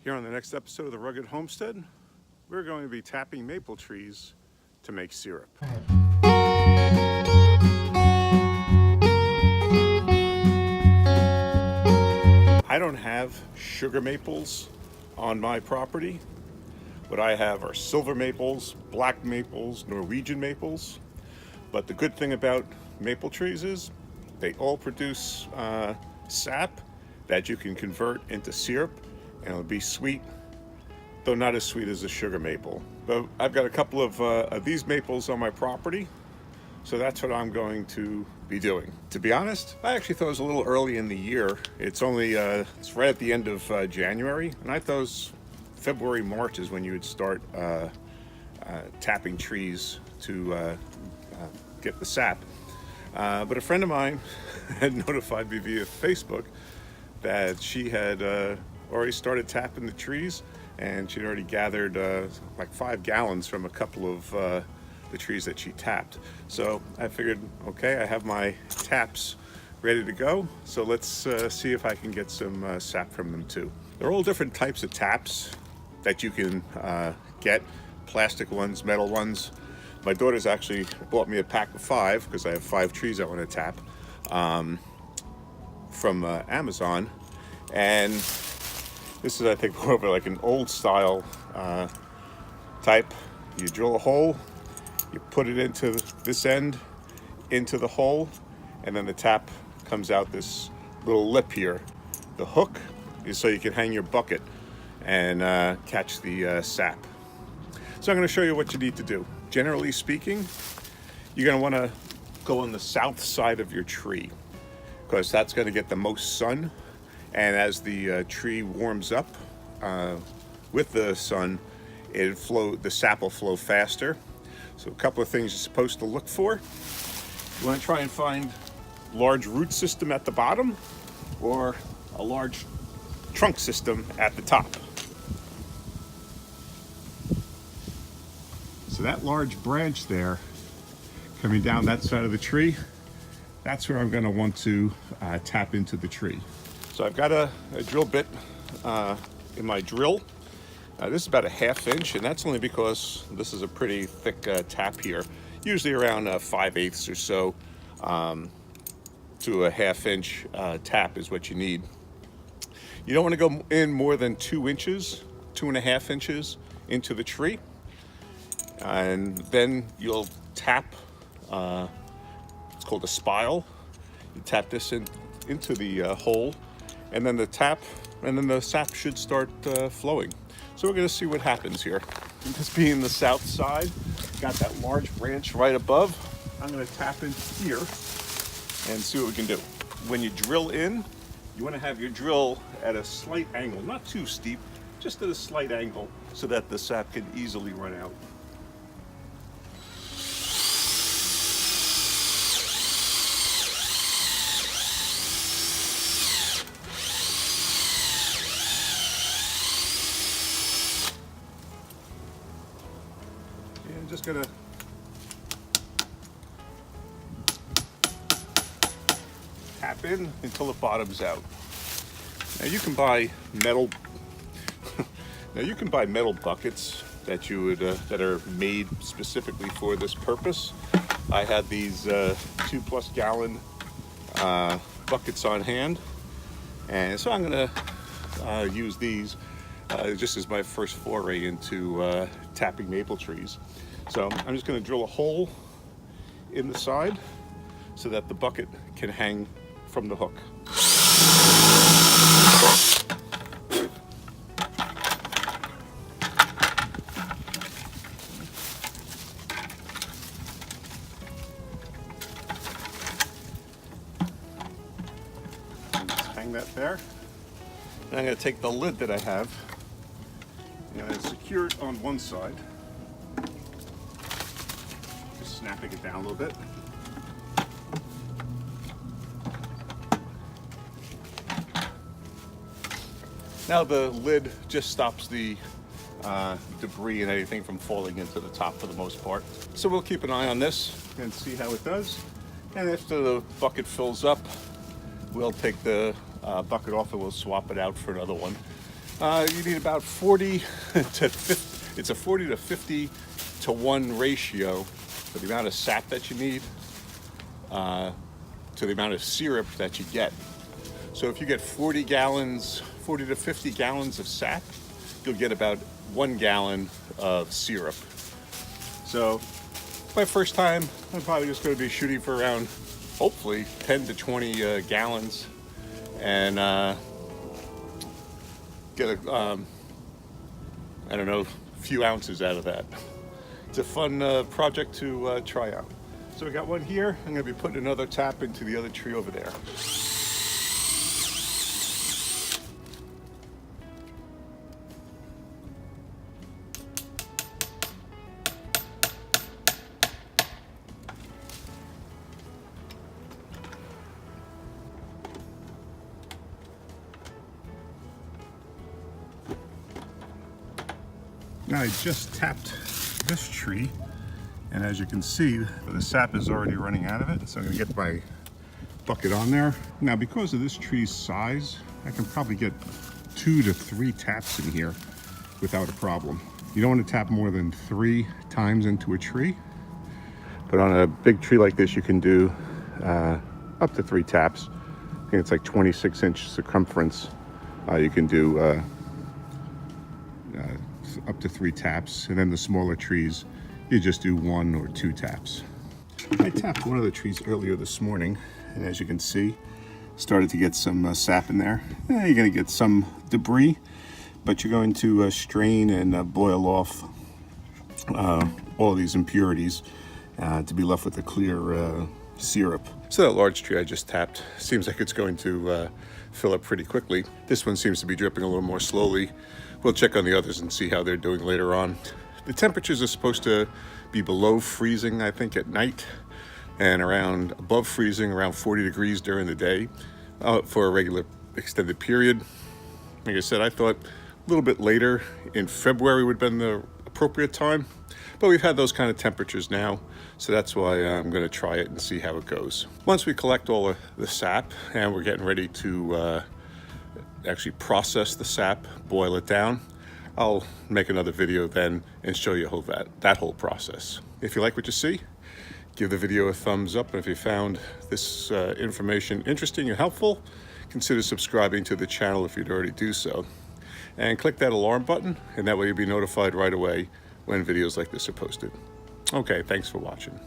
Here on the next episode of The Rugged Homestead, we're going to be tapping maple trees to make syrup. I don't have sugar maples on my property. What I have are silver maples, black maples, Norwegian maples. But the good thing about maple trees is they all produce sap that you can convert into syrup, and it'll be sweet, though not as sweet as a sugar maple. But I've got a couple of these maples on my property, so that's what I'm going to be doing. To be honest, I actually thought it was a little early in the year. It's only it's right at the end of January, and I thought it was February, March is when you would start tapping trees to get the sap. But a friend of mine had notified me via Facebook that she had already started tapping the trees, and she'd already gathered like 5 gallons from a couple of the trees that she tapped. So I figured, okay, I have my taps ready to go, so let's see if I can get some sap from them too. There are all different types of taps that you can get, plastic ones, metal ones. My daughter's actually bought me a pack of 5 because I have 5 trees I want to tap from Amazon, and this is, I think, more of like an old style type. You drill a hole, you put it into this end, into the hole, and then the tap comes out this little lip here. The hook is so you can hang your bucket and catch the sap. So I'm going to show you what you need to do. Generally speaking, you're going to want to go on the south side of your tree because that's going to get the most sun. And as the tree warms up with the sun, the sap will flow faster. So a couple of things you're supposed to look for. You want to try and find large root system at the bottom or a large trunk system at the top. So that large branch there coming down that side of the tree, that's where I'm going to want to tap into the tree. So I've got a drill bit in my drill. This is about a 1/2 inch, and that's only because this is a pretty thick tap here. Usually around 5/8 or so to a 1/2 inch tap is what you need. You don't want to go in more than 2 inches, 2.5 inches into the tree. And then you'll tap, it's called a spile. You tap this into the hole, and then the sap should start flowing. So we're going to see what happens here. This being the south side, got that large branch right above. I'm going to tap in here and see what we can do. When you drill in, you want to have your drill at a slight angle, not too steep, just at a slight angle so that the sap can easily run out. I'm just gonna tap in until it bottoms out. Now you can buy metal. Now you can buy metal buckets that you would that are made specifically for this purpose. I had these 2+ gallon buckets on hand, and so I'm gonna use these just as my first foray into tapping maple trees. So I'm just going to drill a hole in the side so that the bucket can hang from the hook. Just hang that there. And I'm going to take the lid that I have and secure it on one side. Snapping it down a little bit. Now the lid just stops the debris and anything from falling into the top for the most part. So we'll keep an eye on this and see how it does. And after the bucket fills up, we'll take the bucket off and we'll swap it out for another one. You need about 40 to 50. It's a 40 to 50 to 1 ratio for the amount of sap that you need to the amount of syrup that you get. So if you get 40 to 50 gallons of sap, you'll get about 1 gallon of syrup. So my first time, I'm probably just going to be shooting for around, hopefully, 10 to 20 gallons, and get a, I don't know, a few ounces out of that. It's a fun project to try out. So we got one here. I'm going to be putting another tap into the other tree over there. Now I just tapped this tree, and as you can see, the sap is already running out of it. So I'm gonna get my bucket on there. Now because of this tree's size, I can probably get 2 to 3 taps in here without a problem. You don't want to tap more than 3 times into a tree, but on a big tree like this, you can do up to 3 taps. I think it's like 26-inch circumference. You can do up to 3 taps, and then the smaller trees you just do 1 or 2 taps. I tapped one of the trees earlier this morning, and as you can see, started to get some sap in there. You're going to get some debris, but you're going to strain and boil off all of these impurities to be left with a clear syrup. So that large tree I just tapped seems like it's going to fill up pretty quickly. This one seems to be dripping a little more slowly. We'll check on the others and see how they're doing later on. The temperatures are supposed to be below freezing, I think, at night, and around above freezing, around 40 degrees during the day for a regular extended period. Like I said, I thought a little bit later in February would have been the appropriate time, but we've had those kind of temperatures now, so that's why I'm going to try it and see how it goes. Once we collect all of the sap and we're getting ready to actually process the sap, boil it down, I'll make another video then and show you that whole process. If you like what you see, give the video a thumbs up, and if you found this information interesting and helpful, consider subscribing to the channel if you'd already do so. And click that alarm button, and that way you'll be notified right away when videos like this are posted. Okay, thanks for watching.